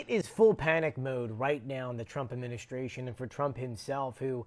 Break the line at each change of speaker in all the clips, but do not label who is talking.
It is full panic mode right now in the Trump administration and for Trump himself, who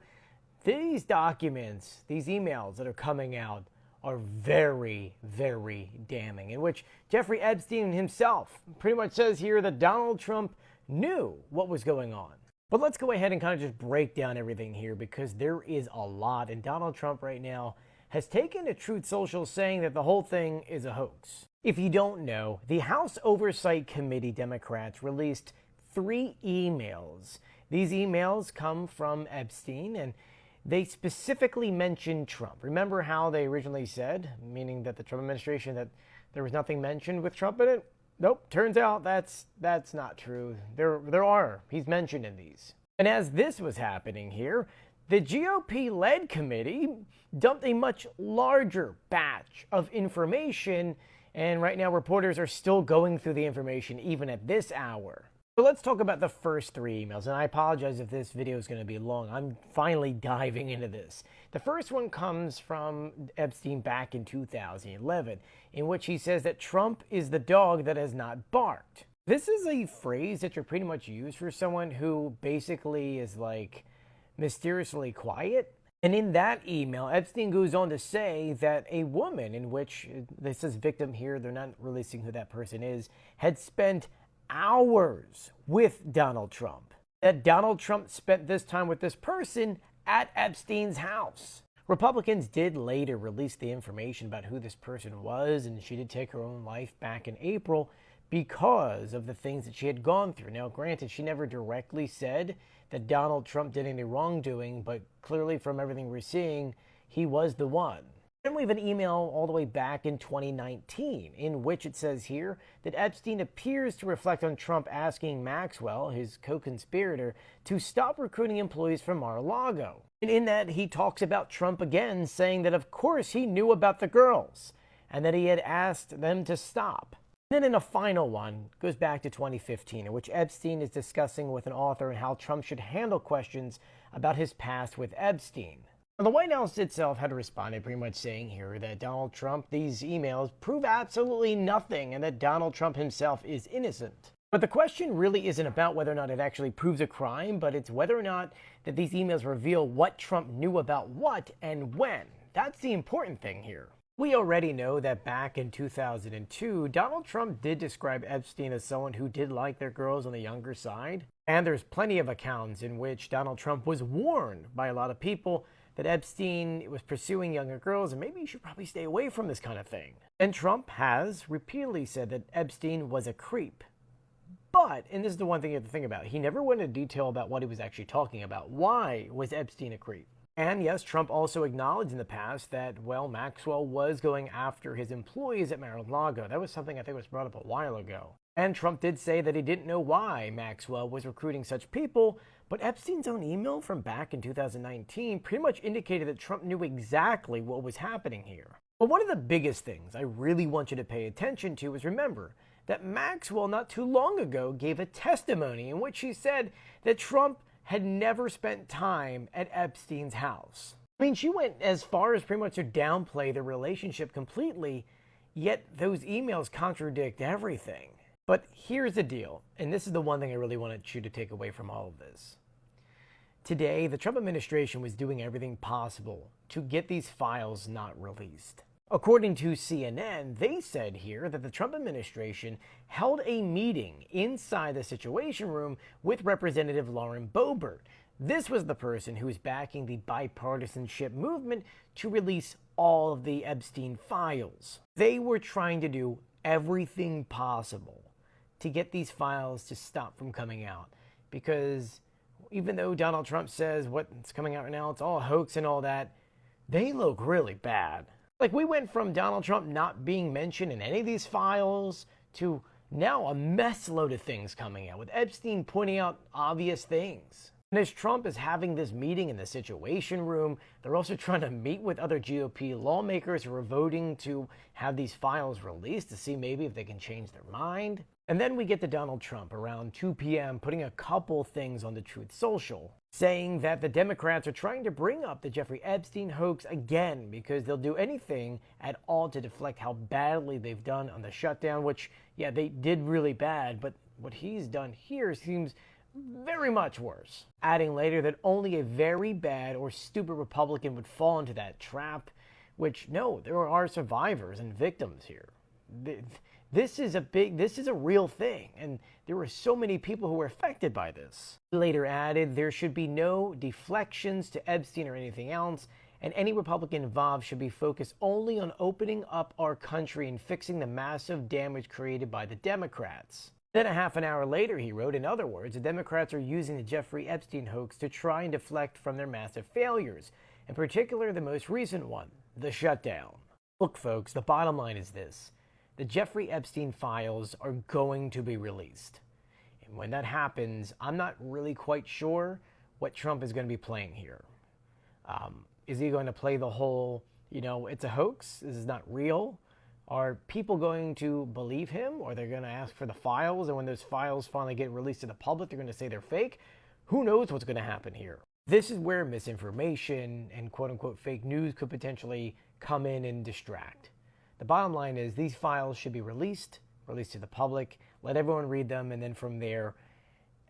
these documents, these emails that are coming out are very, very damning, in which Jeffrey Epstein himself pretty much says here that Donald Trump knew what was going on. But let's go ahead and kind of just break down everything here, because there is a lot, and Donald Trump right now has taken to Truth Social saying that the whole thing is a hoax. If you don't know, the House Oversight Committee Democrats released 3 emails. These emails come from Epstein, and they specifically mentioned Trump. Remember how they originally said, meaning that the Trump administration, that there was nothing mentioned with Trump in it? Nope, turns out that's not true. He's mentioned in these. And as this was happening here, the GOP-led committee dumped a much larger batch of information, and right now reporters are still going through the information even at this hour. So let's talk about the first 3 emails, and I apologize if this video is going to be long. I'm finally diving into this. The first one comes from Epstein back in 2011, in which he says that Trump is the dog that has not barked. This is a phrase that you're pretty much used for someone who basically is like mysteriously quiet. And in that email, Epstein goes on to say that a woman, in which this says victim here, they're not releasing who that person is, had spent hours with Donald Trump. That Donald Trump spent this time with this person at Epstein's house. Republicans did later release the information about who this person was, and she did take her own life back in April because of the things that she had gone through. Now, granted, she never directly said that Donald Trump did any wrongdoing, but clearly from everything we're seeing, he was the one. Then we have an email all the way back in 2019, in which it says here that Epstein appears to reflect on Trump asking Maxwell, his co-conspirator, to stop recruiting employees from Mar-a-Lago. And in that, he talks about Trump again, saying that of course he knew about the girls, and that he had asked them to stop. Then in a final one, goes back to 2015, in which Epstein is discussing with an author and how Trump should handle questions about his past with Epstein. Now, the White House itself had responded pretty much saying here that Donald Trump, these emails prove absolutely nothing and that Donald Trump himself is innocent. But the question really isn't about whether or not it actually proves a crime, but it's whether or not that these emails reveal what Trump knew about what and when. That's the important thing here. We already know that back in 2002, Donald Trump did describe Epstein as someone who did like their girls on the younger side. And there's plenty of accounts in which Donald Trump was warned by a lot of people that Epstein was pursuing younger girls and maybe you should probably stay away from this kind of thing. And Trump has repeatedly said that Epstein was a creep. But, and this is the one thing you have to think about, he never went into detail about what he was actually talking about. Why was Epstein a creep? And yes, Trump also acknowledged in the past that, well, Maxwell was going after his employees at Mar-a-Lago. That was something I think was brought up a while ago. And Trump did say that he didn't know why Maxwell was recruiting such people, but Epstein's own email from back in 2019 pretty much indicated that Trump knew exactly what was happening here. But one of the biggest things I really want you to pay attention to is remember that Maxwell not too long ago gave a testimony in which he said that Trump had never spent time at Epstein's house. I mean, she went as far as pretty much to downplay the relationship completely, yet those emails contradict everything. But here's the deal, and this is the one thing I really wanted you to take away from all of this. Today, the Trump administration was doing everything possible to get these files not released. According to CNN, they said here that the Trump administration held a meeting inside the Situation Room with Representative Lauren Boebert. This was the person who was backing the bipartisanship movement to release all of the Epstein files. They were trying to do everything possible to get these files to stop from coming out, because even though Donald Trump says what's coming out right now, it's all a hoax and all that, they look really bad. Like, we went from Donald Trump not being mentioned in any of these files to now a mess load of things coming out, with Epstein pointing out obvious things. And as Trump is having this meeting in the Situation Room, they're also trying to meet with other GOP lawmakers who are voting to have these files released to see maybe if they can change their mind. And then we get to Donald Trump around 2 p.m. putting a couple things on the Truth Social, saying that the Democrats are trying to bring up the Jeffrey Epstein hoax again because they'll do anything at all to deflect how badly they've done on the shutdown, which, yeah, they did really bad, but what he's done here seems very much worse. Adding later that only a very bad or stupid Republican would fall into that trap, which, no, there are survivors and victims here. This is a real thing, and there were so many people who were affected by this. He later added there should be no deflections to Epstein or anything else, and any Republican involved should be focused only on opening up our country and fixing the massive damage created by the Democrats. Then a half an hour later, he wrote, in other words, the Democrats are using the Jeffrey Epstein hoax to try and deflect from their massive failures, in particular the most recent one, the shutdown. Look, folks, the bottom line is this. The Jeffrey Epstein files are going to be released. And when that happens, I'm not really quite sure what Trump is going to be playing here. Is he going to play the whole, it's a hoax, this is not real? Are people going to believe him, or they're going to ask for the files, and when those files finally get released to the public, they're going to say they're fake? Who knows what's going to happen here? This is where misinformation and quote-unquote fake news could potentially come in and distract. The bottom line is these files should be released to the public, let everyone read them, and then from there,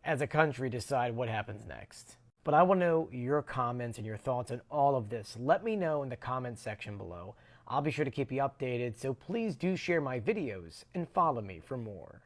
as a country, decide what happens next. But I want to know your comments and your thoughts on all of this. Let me know in the comments section below. I'll be sure to keep you updated, so please do share my videos and follow me for more.